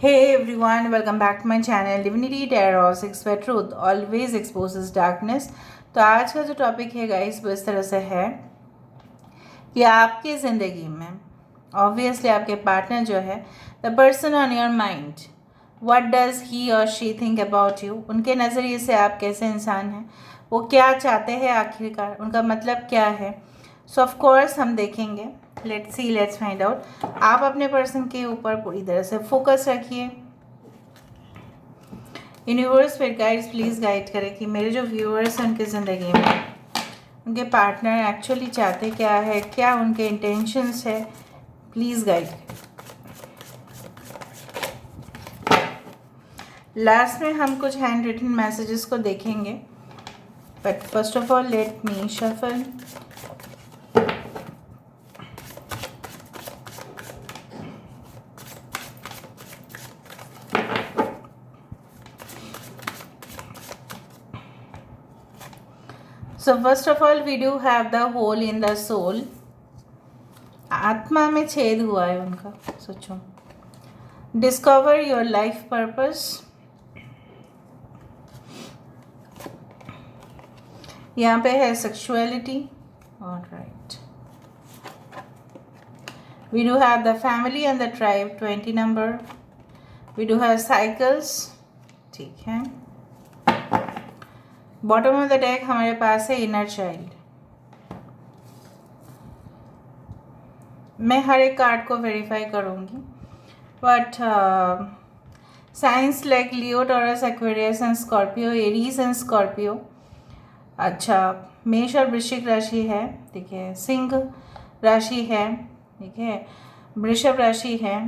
Hey everyone, welcome back to my channel Divinity Tarot 6 where truth always exposes darkness। तो आज का जो topic है गाइस वो इस तरह से है कि आपकी ज़िंदगी में ऑब्वियसली आपके पार्टनर जो है the person on your mind, what does he और शी थिंक अबाउट यू। उनके नज़रिए से आप कैसे इंसान हैं, वो क्या चाहते हैं आखिरकार, उनका मतलब क्या है। सो ऑफ कोर्स हम देखेंगे। Let's see, let's find out. आप अपने पर्सन के ऊपर पूरी तरह से फोकस रखिए। यूनिवर्स फिर गाइड्स प्लीज़ गाइड करें कि मेरे जो व्यूअर्स हैं उनकी ज़िंदगी में उनके पार्टनर एक्चुअली चाहते क्या है, क्या उनके इंटेंशंस है। Please guide. लास्ट में हम कुछ हैंड रिटन मैसेजेस को देखेंगे, but first of all let me shuffle. So first of all we do have the hole in the soul। आत्मा में छेद हुआ है उनका। सोचो, डिस्कवर योर लाइफ पर्पस। यहाँ पे है sexuality. Alright, we do have the family and the tribe 20 number. We do have cycles. ठीक है, बॉटम ऑफ द डेक हमारे पास है इनर चाइल्ड। मैं हर एक कार्ड को वेरीफाई करूँगी, but science like Leo, taurus, Aquarius and Scorpio, Aries and Scorpio. अच्छा, मेष और वृश्चिक राशि है, ठीक है, सिंह राशि है, ठीक है, वृषभ राशि है,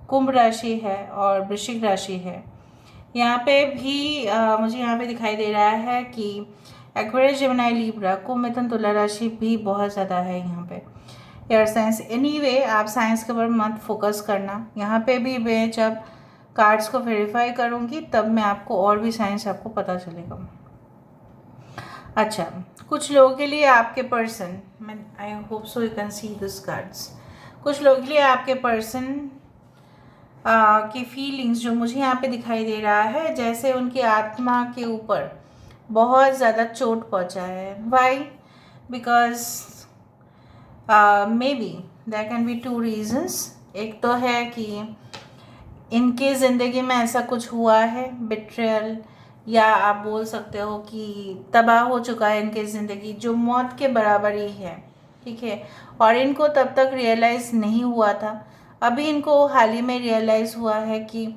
कुंभ राशि है और वृश्चिक राशि है। यहाँ पे भी मुझे यहाँ पे दिखाई दे रहा है कि एक्वेरियस, जेमिनी, लिब्रा, कुंभ, मिथुन, तुला राशि भी बहुत ज़्यादा है यहाँ पे। एयर साइंस, एनीवे आप साइंस के ऊपर मत फोकस करना। यहाँ पे भी मैं जब कार्ड्स को वेरीफाई करूँगी तब मैं आपको और भी साइंस आपको पता चलेगा। अच्छा, कुछ लोगों के लिए आपके पर्सन, मैं I hope so you can see this cards. कुछ लोगों के लिए आपके पर्सन की फीलिंग्स जो मुझे यहाँ पे दिखाई दे रहा है, जैसे उनकी आत्मा के ऊपर बहुत ज़्यादा चोट पहुँचा है। Why? Because maybe there can be two reasons. एक तो है कि इनकी ज़िंदगी में ऐसा कुछ हुआ है, बिट्रेयल, या आप बोल सकते हो कि तबाह हो चुका है इनकी ज़िंदगी, जो मौत के बराबर ही है, ठीक है। और इनको तब तक रियलाइज़ नहीं हुआ था, अभी इनको हाल ही में रियलाइज़ हुआ है कि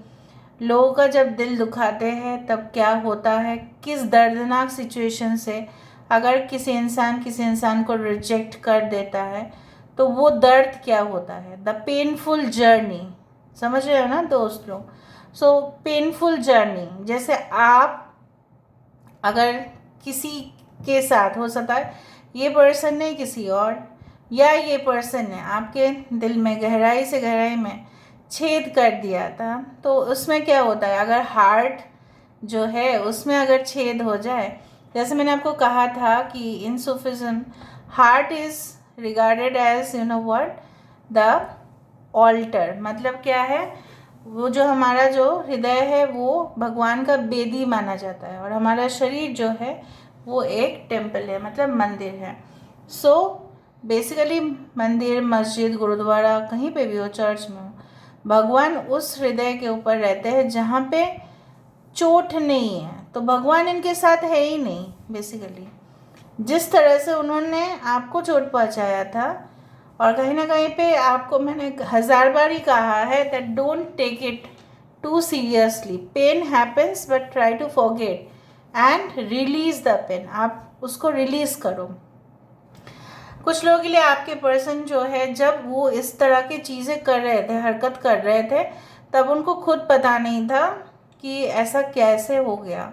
लोगों का जब दिल दुखाते हैं तब क्या होता है, किस दर्दनाक सिचुएशन से अगर किसी इंसान को रिजेक्ट कर देता है तो वो दर्द क्या होता है, द पेनफुल जर्नी। समझ रहे हो ना दोस्त लोग? सो पेनफुल जर्नी, जैसे आप अगर किसी के साथ हो सकता है ये पर्सन नहीं किसी और, या ये पर्सन ने आपके दिल में गहराई से गहराई में छेद कर दिया था, तो उसमें क्या होता है, अगर हार्ट जो है उसमें अगर छेद हो जाए, जैसे मैंने आपको कहा था कि in Sufism heart is regarded as you know what, the altar. मतलब क्या है, वो जो हमारा जो हृदय है वो भगवान का बेदी माना जाता है, और हमारा शरीर जो है वो एक टेम्पल है, मतलब मंदिर है। सो बेसिकली मंदिर, मस्जिद, गुरुद्वारा, कहीं पे भी हो, चर्च में हो, भगवान उस हृदय के ऊपर रहते हैं जहाँ पे चोट नहीं है। तो भगवान इनके साथ है ही नहीं बेसिकली। जिस तरह से उन्होंने आपको चोट पहुँचाया था, और कहीं ना कहीं पे आपको मैंने 1000 बार ही कहा है that don't take it too seriously. Pain happens but try to forget and release the pain. आप उसको रिलीज करो। कुछ लोगों के लिए आपके पर्सन जो है, जब वो इस तरह की चीज़ें कर रहे थे, हरकत कर रहे थे, तब उनको खुद पता नहीं था कि ऐसा कैसे हो गया,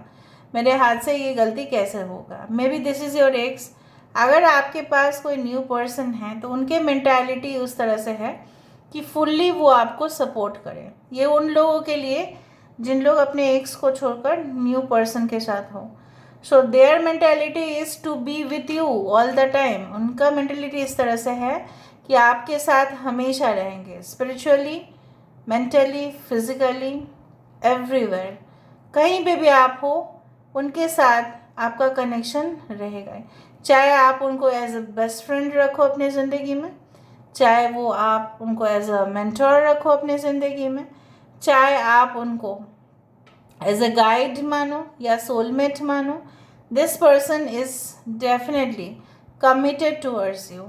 मेरे हाथ से ये गलती कैसे होगा। May be this is your x. अगर आपके पास कोई न्यू पर्सन है तो उनके मेंटालिटी उस तरह से है कि फुल्ली वो आपको सपोर्ट करें। ये उन लोगों के लिए जिन लोग अपने एक्स को छोड़कर न्यू पर्सन के साथ हो। So their mentality is to be with you all the time. उनका मेंटेलिटी इस तरह से है कि आपके साथ हमेशा रहेंगे, स्पिरिचुअली मेंटली, फिजिकली, एवरीवेयर, कहीं पे भी आप हो उनके साथ आपका कनेक्शन रहेगा। चाहे आप उनको एज अ बेस्ट फ्रेंड रखो अपनी ज़िंदगी में, चाहे वो आप उनको एज अ मेंटर रखो अपनी ज़िंदगी में, चाहे आप उनको एज अ गाइड मानो या सोलमेट मानो, this person is definitely committed towards you.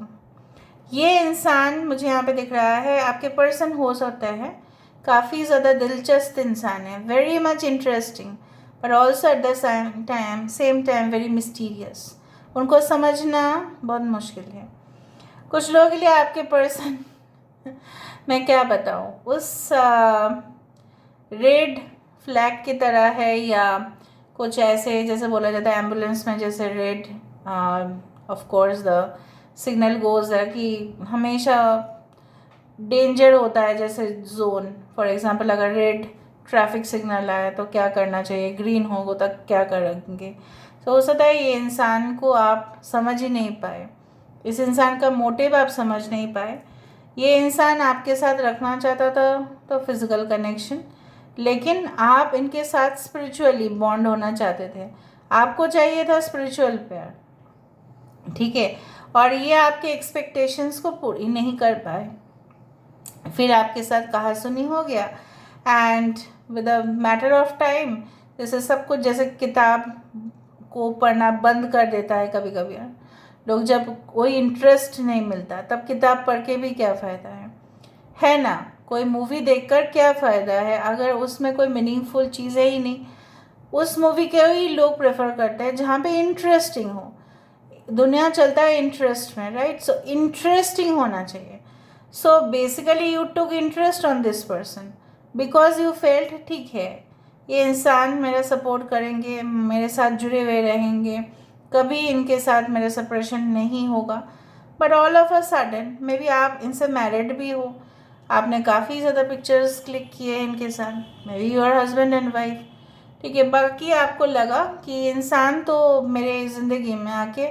ये इंसान मुझे यहाँ पे दिख रहा है, आपके पर्सन हो सकता है काफ़ी ज़्यादा दिलचस्प इंसान है, वेरी मच इंटरेस्टिंग, पर also at the same time very mysterious. उनको समझना बहुत मुश्किल है। कुछ लोगों के लिए आपके पर्सन मैं क्या बताऊँ, उस रेड फ्लैग की तरह है, या कुछ ऐसे जैसे बोला जाता है एम्बुलेंस में, जैसे rid of course the signal goes है कि हमेशा डेंजर होता है, जैसे जोन फॉर एग्जांपल अगर रेड ट्रैफिक सिग्नल आया तो क्या करना चाहिए, ग्रीन हो तक क्या करेंगे। तो हो सकता है ये इंसान को आप समझ ही नहीं पाए, इस इंसान का मोटिव आप समझ नहीं पाए। ये इंसान आपके साथ रखना चाहता था तो फिज़िकल कनेक्शन, लेकिन आप इनके साथ स्पिरिचुअली बॉन्ड होना चाहते थे, आपको चाहिए था स्पिरिचुअल प्यार, ठीक है, और ये आपके एक्सपेक्टेशंस को पूरी नहीं कर पाए। फिर आपके साथ कहा सुनी हो गया, and with a matter of time जैसे सब कुछ, जैसे किताब को पढ़ना बंद कर देता है कभी कभी लोग, जब कोई इंटरेस्ट नहीं मिलता तब किताब पढ़ के भी क्या फ़ायदा है ना। कोई मूवी देखकर क्या फ़ायदा है अगर उसमें कोई मीनिंगफुल चीज़ है ही नहीं। उस मूवी के ही लोग प्रेफर करते हैं जहाँ पे इंटरेस्टिंग हो, दुनिया चलता है इंटरेस्ट में, राइट। सो इंटरेस्टिंग होना चाहिए। So basically you took interest on this person because you felt, ठीक है ये इंसान मेरा सपोर्ट करेंगे, मेरे साथ जुड़े हुए रहेंगे, कभी इनके साथ मेरा सेपरेशन नहीं होगा। But all of a sudden may be आप इनसे मैरिड भी हो, आपने काफ़ी ज़्यादा पिक्चर्स क्लिक किए हैं इनके साथ, maybe your husband and wife, ठीक है, बाकी आपको लगा कि इंसान तो मेरे ज़िंदगी में आके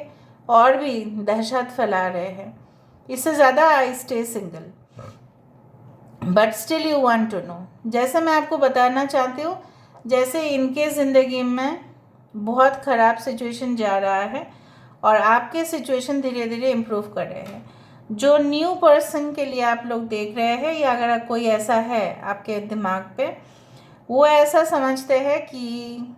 और भी दहशत फैला रहे हैं, इससे ज़्यादा I stay single, but still you want to know. जैसे मैं आपको बताना चाहती हूँ, जैसे इनके ज़िंदगी में बहुत ख़राब सिचुएशन जा रहा है और आपके सिचुएशन धीरे धीरे इम्प्रूव कर रहे हैं। जो न्यू पर्सन के लिए आप लोग देख रहे हैं, या अगर कोई ऐसा है आपके दिमाग पे, वो ऐसा समझते हैं कि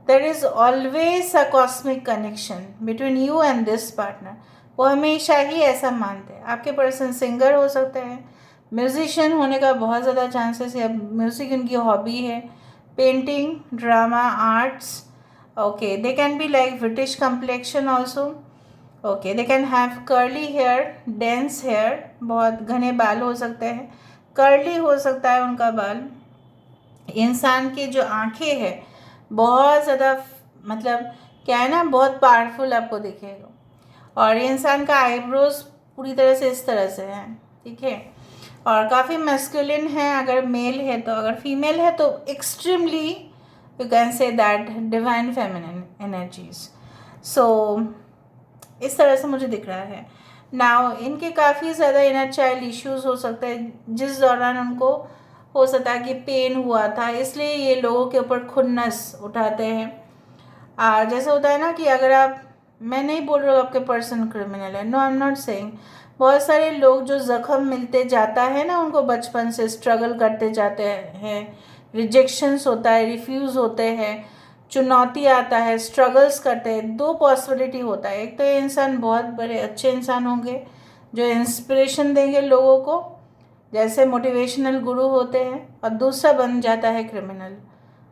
there is always a cosmic connection between you and this partner. वो हमेशा ही ऐसा मानते हैं। आपके पर्सन सिंगर हो सकते हैं, म्यूजिशियन होने का बहुत ज़्यादा चांसेस है, म्यूज़िक उनकी हॉबी है, painting, drama, arts, okay, they can be like British complexion also, okay, they can have curly hair, dense hair, बहुत घने बाल हो सकते हैं, कर्ली हो सकता है उनका बाल। इंसान की जो आंखें हैं बहुत ज़्यादा, मतलब क्या है ना, बहुत पावरफुल आपको दिखेगा, और ये इंसान का आईब्रोज पूरी तरह से इस तरह से है, ठीक है, और काफ़ी मैस्कुलिन है अगर मेल है तो, अगर फीमेल है तो extremely you can say that divine feminine energies. So इस तरह से मुझे दिख रहा है। नाउ इनके काफ़ी ज़्यादा इनर चाइल्ड इश्यूज हो सकते हैं, जिस दौरान उनको हो सकता है कि पेन हुआ था, इसलिए ये लोगों के ऊपर खुन्नस उठाते हैं। जैसे होता है ना कि अगर आप, मैं नहीं बोल रहा हूँ आपके पर्सन क्रिमिनल है, no I am not saying, बहुत सारे लोग जो ज़ख्म मिलते जाता है ना उनको, बचपन से स्ट्रगल करते जाते हैं, रिजेक्शंस होता है, रिफ्यूज़ होते हैं, चुनौती आता है, स्ट्रगल्स करते हैं, दो पॉसिबिलिटी होता है। एक तो ये इंसान बहुत बड़े अच्छे इंसान होंगे जो इंस्पिरेशन देंगे लोगों को, जैसे मोटिवेशनल गुरु होते हैं, और दूसरा बन जाता है क्रिमिनल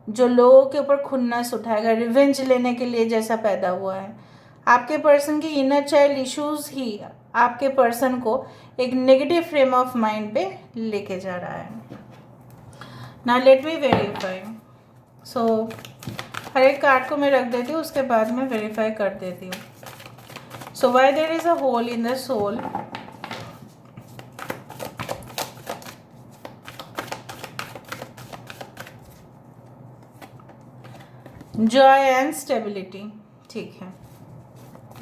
जो लोगों के ऊपर खुन्नस उठाएगा, रिवेंज लेने के लिए जैसा पैदा हुआ है। आपके पर्सन की इनर चाइल्ड इश्यूज ही आपके पर्सन को एक नेगेटिव फ्रेम ऑफ माइंड पे लेके जा रहा है। Now let me verify. So हर एक कार्ड को मैं रख देती हूँ, उसके बाद मैं वेरीफाई कर देती हूँ। So why there is a hole in the soul, joy and stability, ठीक है,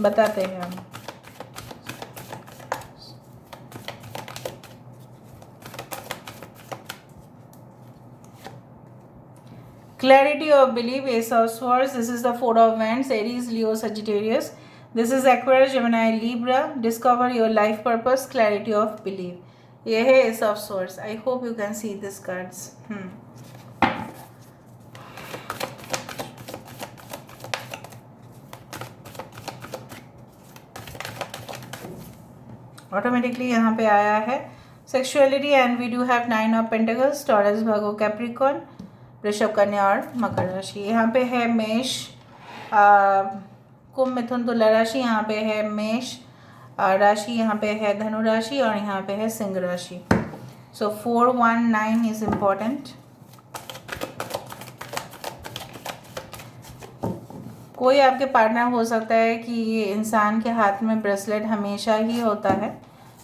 बताते हैं हम। Clarity of belief, Ace of Swords. This is the Four of Wands, Aries, Leo, Sagittarius. This is Aquarius, Gemini, Libra. Discover your life purpose, clarity of belief. ये है Ace of Swords. I hope you can see these cards. Automatically यहाँ पे आया है sexuality and we do have 9 of pentacles, Taurus, Virgo, Capricorn, वृषभ, कन्या और मकर राशि। यहाँ पे है मेष, कुंभ, मिथुन, तुला राशि। यहाँ पे है मेष राशि, यहाँ पे है धनु राशि और यहाँ पे है सिंह राशि। सो 4, 1, 9 इज इम्पॉर्टेंट। कोई आपके पार्टनर हो सकता है कि ये इंसान के हाथ में ब्रेसलेट हमेशा ही होता है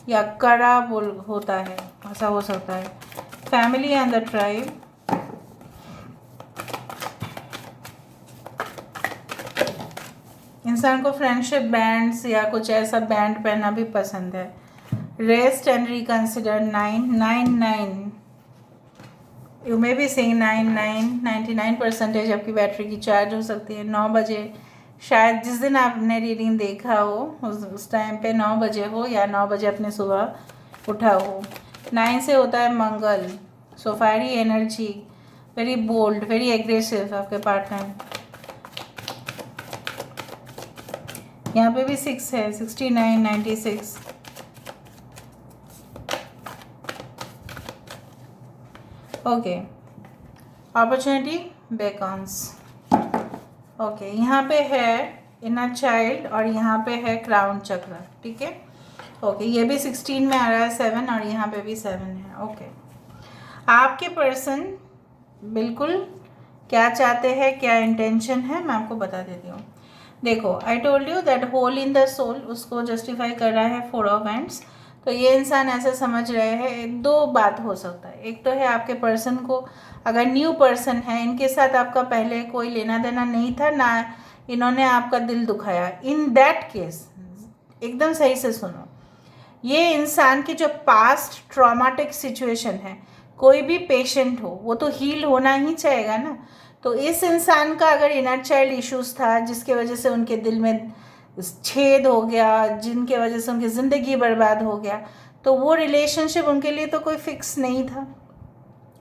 या कड़ा होता है, ऐसा हो सकता है। Family and the tribe. इंसान को फ्रेंडशिप बैंड्स या कुछ ऐसा बैंड पहनना भी पसंद है। Rest and reconsider. 9 you may be saying 99% आपकी बैटरी की चार्ज हो सकती है। 9 बजे शायद जिस दिन आपने रीडिंग देखा हो उस टाइम पे 9 बजे हो या 9 बजे अपने सुबह उठा हो। 9 से होता है Mangal. So fiery energy, very bold, very aggressive आपके पार्टनर। यहाँ पे भी 6 है, 69, 96। Okay, opportunity beckons. ओके, यहाँ पे है इनर चाइल्ड और यहाँ पे है क्राउन चक्र। ठीक है, ओके, ये भी 16 में आ रहा है 7 और यहाँ पे भी 7 है। ओके, आपके पर्सन बिल्कुल क्या चाहते हैं, क्या इंटेंशन है, मैं आपको बता देती हूँ। देखो, I told you that hole in the soul, उसको जस्टिफाई कर रहा है 4 ऑफ हैंड्स। तो ये इंसान ऐसा समझ रहे हैं, 2 बात हो सकता है। एक तो है आपके पर्सन को, अगर न्यू पर्सन है, इनके साथ आपका पहले कोई लेना देना नहीं था ना, इन्होंने आपका दिल दुखाया। इन दैट केस एकदम सही से सुनो, ये इंसान की जो पास्ट ट्रॉमाटिक सिचुएशन है, कोई भी पेशेंट हो वो तो हील होना ही चाहेगा ना। तो इस इंसान का अगर इनर चाइल्ड इश्यूज था जिसके वजह से उनके दिल में छेद हो गया, जिनके वजह से उनकी ज़िंदगी बर्बाद हो गया, तो वो रिलेशनशिप उनके लिए तो कोई फिक्स नहीं था।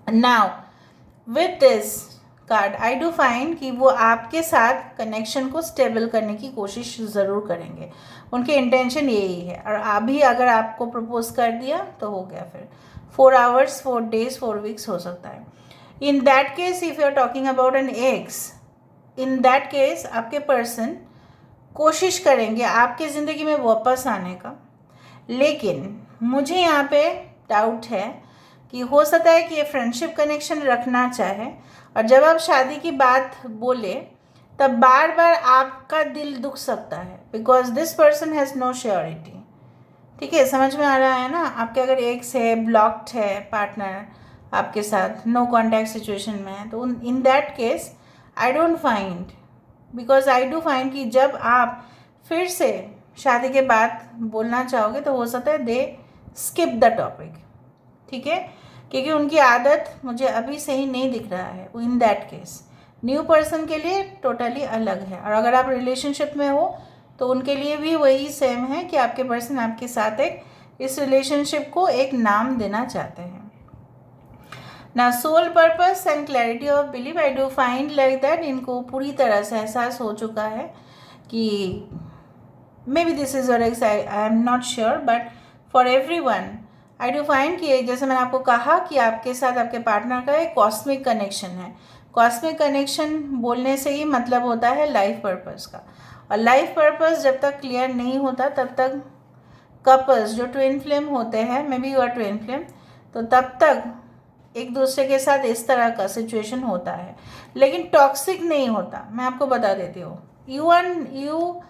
Now with this card I do find कि वो आपके साथ कनेक्शन को स्टेबल करने की कोशिश ज़रूर करेंगे। उनके इंटेंशन यही है। और अभी अगर आपको प्रपोज कर दिया तो हो गया, फिर 4 आवर्स, 4 डेज, 4 वीक्स हो सकता है। In that case if you are talking about an ex, in that case आपके पर्सन कोशिश करेंगे आपकी ज़िंदगी में वापस आने का। लेकिन मुझे यहाँ पे डाउट है कि हो सकता है कि ये फ्रेंडशिप कनेक्शन रखना चाहे, और जब आप शादी की बात बोले तब बार बार आपका दिल दुख सकता है, because this person has no surety. ठीक है, समझ में आ रहा है ना। आपके अगर एक्स है, ब्लॉक्ड है पार्टनर आपके साथ, नो कॉन्टैक्ट सिचुएशन में है, तो इन that case I don't find, because I do find कि जब आप फिर से शादी के बाद बोलना चाहोगे तो हो सकता है दे स्किप द टॉपिक। ठीक है, क्योंकि उनकी आदत मुझे अभी सही नहीं दिख रहा है। In that case new person के लिए टोटली अलग है, और अगर आप रिलेशनशिप में हो तो उनके लिए भी वही सेम है कि आपके पर्सन आपके साथ एक इस रिलेशनशिप को एक नाम देना चाहते हैं। ना soul purpose and clarity of belief, I do find like that इनको पूरी तरह से एहसास हो चुका है कि maybe this is your ex, I am not sure, but for everyone I do find कि जैसे मैंने आपको कहा कि आपके साथ आपके पार्टनर का एक कॉस्मिक कनेक्शन है। कॉस्मिक कनेक्शन बोलने से ही मतलब होता है लाइफ पर्पस का, और लाइफ पर्पस जब तक क्लियर नहीं होता तब तक कपल्स जो ट्विन फ्लेम होते हैं, maybe you are twin flame, तो तब तक एक दूसरे के साथ इस तरह का सिचुएशन होता है, लेकिन टॉक्सिक नहीं होता। मैं आपको बता देती हूँ, you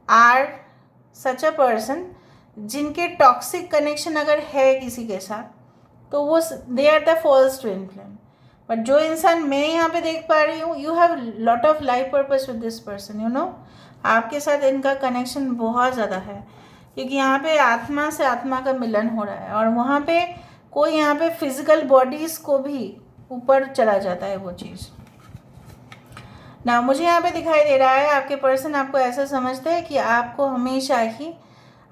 are such a person जिनके टॉक्सिक कनेक्शन अगर है किसी के साथ तो वो they are the false twin flame. But जो इंसान मैं यहाँ पे देख पा रही हूँ, you have lot of life purpose with this person, you know, आपके साथ इनका कनेक्शन बहुत ज़्यादा है, क्योंकि यहाँ पे आत्मा से आत्मा का मिलन हो रहा है, और वहाँ पे कोई यहाँ पे फिजिकल बॉडीज़ को भी ऊपर चला जाता है वो चीज़। ना मुझे यहाँ पे दिखाई दे रहा है आपके पर्सन आपको ऐसा समझते हैं कि आपको हमेशा ही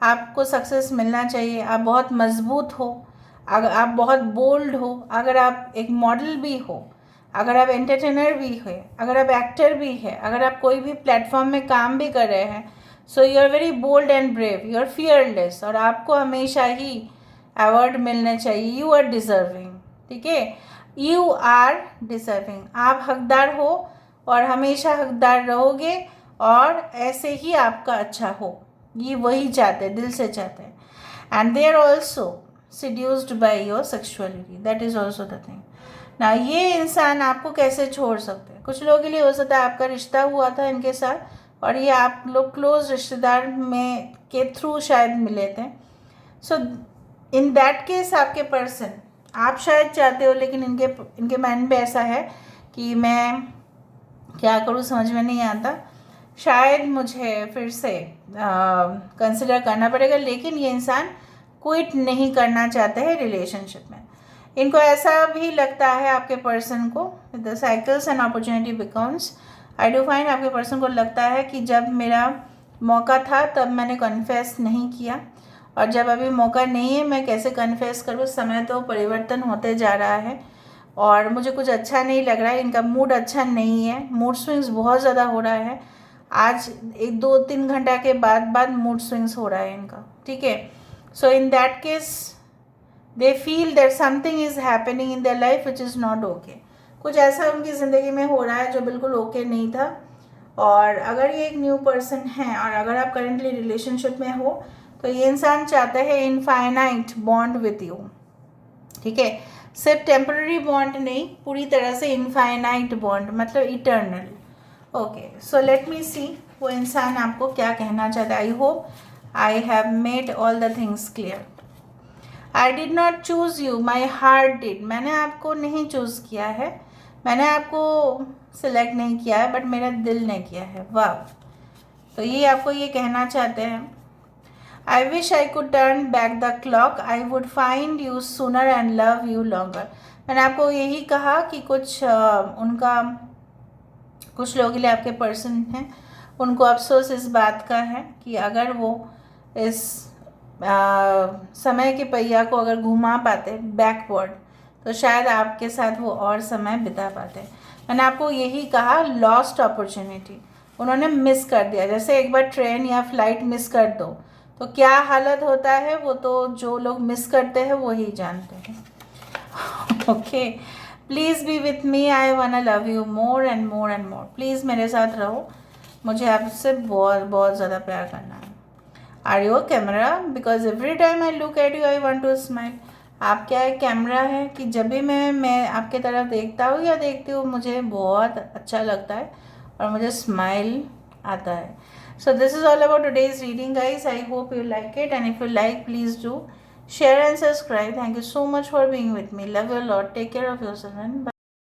आपको सक्सेस मिलना चाहिए। आप बहुत मजबूत हो, अगर आप बहुत बोल्ड हो, अगर आप एक मॉडल भी हो, अगर आप एंटरटेनर भी हो, अगर आप एक्टर भी है, अगर आप कोई भी प्लेटफॉर्म में काम भी कर रहे हैं, so you are very bold and brave, you are fearless, और आपको हमेशा ही अवार्ड मिलने चाहिए। यू आर डिजर्विंग, ठीक है, यू आर डिजर्विंग, आप हकदार हो और हमेशा हकदार रहोगे, और ऐसे ही आपका अच्छा हो, ये वही चाहते हैं, दिल से चाहते हैं। And they are also seduced by your sexuality, that is also the thing. ना ये इंसान आपको कैसे छोड़ सकते हैं? कुछ लोगों के लिए हो सकता है आपका रिश्ता हुआ था इनके साथ और ये आप लोग क्लोज रिश्तेदार में के थ्रू शायद मिले थे। सो इन दैट केस आपके पर्सन, आप शायद चाहते हो लेकिन इनके माइंड में ऐसा है कि मैं क्या करूँ समझ में नहीं आता, शायद मुझे फिर से कंसिडर करना पड़ेगा। लेकिन ये इंसान क्विट नहीं करना चाहते हैं रिलेशनशिप में। इनको ऐसा भी लगता है आपके पर्सन को, the cycles and opportunity becomes, I do find आपके पर्सन को लगता है कि जब मेरा मौका था तब मैंने कन्फेस नहीं किया, और जब अभी मौका नहीं है मैं कैसे कन्फेस करूँ। समय तो परिवर्तन होते जा रहा है और मुझे कुछ अच्छा नहीं लग रहा है। इनका मूड अच्छा नहीं है, मूड स्विंग्स बहुत ज़्यादा हो रहा है। आज 1-2-3 घंटा के बाद मूड स्विंग्स हो रहा है इनका, ठीक है। So in that case, they feel that something is happening in their life which is not okay. कुछ ऐसा उनकी ज़िंदगी में हो रहा है जो बिल्कुल ओके नहीं था। और अगर ये एक न्यू पर्सन है और अगर आप करेंटली रिलेशनशिप में हो तो ये इंसान चाहता है इनफाइनाइट बॉन्ड विथ यू, ठीक है। सिर्फ टेम्पररी बॉन्ड नहीं, पूरी तरह से इनफाइनाइट बॉन्ड, मतलब eternal. Okay, so let me see वो इंसान आपको क्या कहना चाहता है। I hope I have made all the things clear. I did not choose you, my heart did. मैंने आपको नहीं चूज़ किया है, मैंने आपको सिलेक्ट नहीं किया है, बट मेरा दिल ने किया है। वाह, तो ये आपको ये कहना चाहते हैं। I wish I could turn back the clock. I would find you sooner and love you longer. मैंने आपको यही कहा कि कुछ लोगों के लिए आपके पर्सन हैं, उनको अफसोस इस बात का है कि अगर वो इस समय के पहिया को अगर घुमा पाते बैकवर्ड तो शायद आपके साथ वो और समय बिता पाते। मैंने आपको यही कहा, लॉस्ट अपॉर्चुनिटी, उन्होंने मिस कर दिया। जैसे एक बार ट्रेन या फ्लाइट मिस कर दो तो क्या हालत होता है, वो तो जो लोग मिस करते हैं वही जानते हैं। Okay, please be with me, I वांना love you more and more and more. Please मेरे साथ रहो, मुझे आपसे बहुत बहुत ज़्यादा प्यार करना है। Are you a camera? Because every time I look at you I want to smile. आप क्या एक कैमरा है कि जब भी मैं आपके तरफ देखता हूँ या देखती हूँ मुझे बहुत अच्छा लगता है और मुझे स्माइल आता है। So this is all about today's reading guys. I hope you like it and if you like please do share and subscribe. Thank you so much for being with me. Love you lot. Take care of yourself and bye.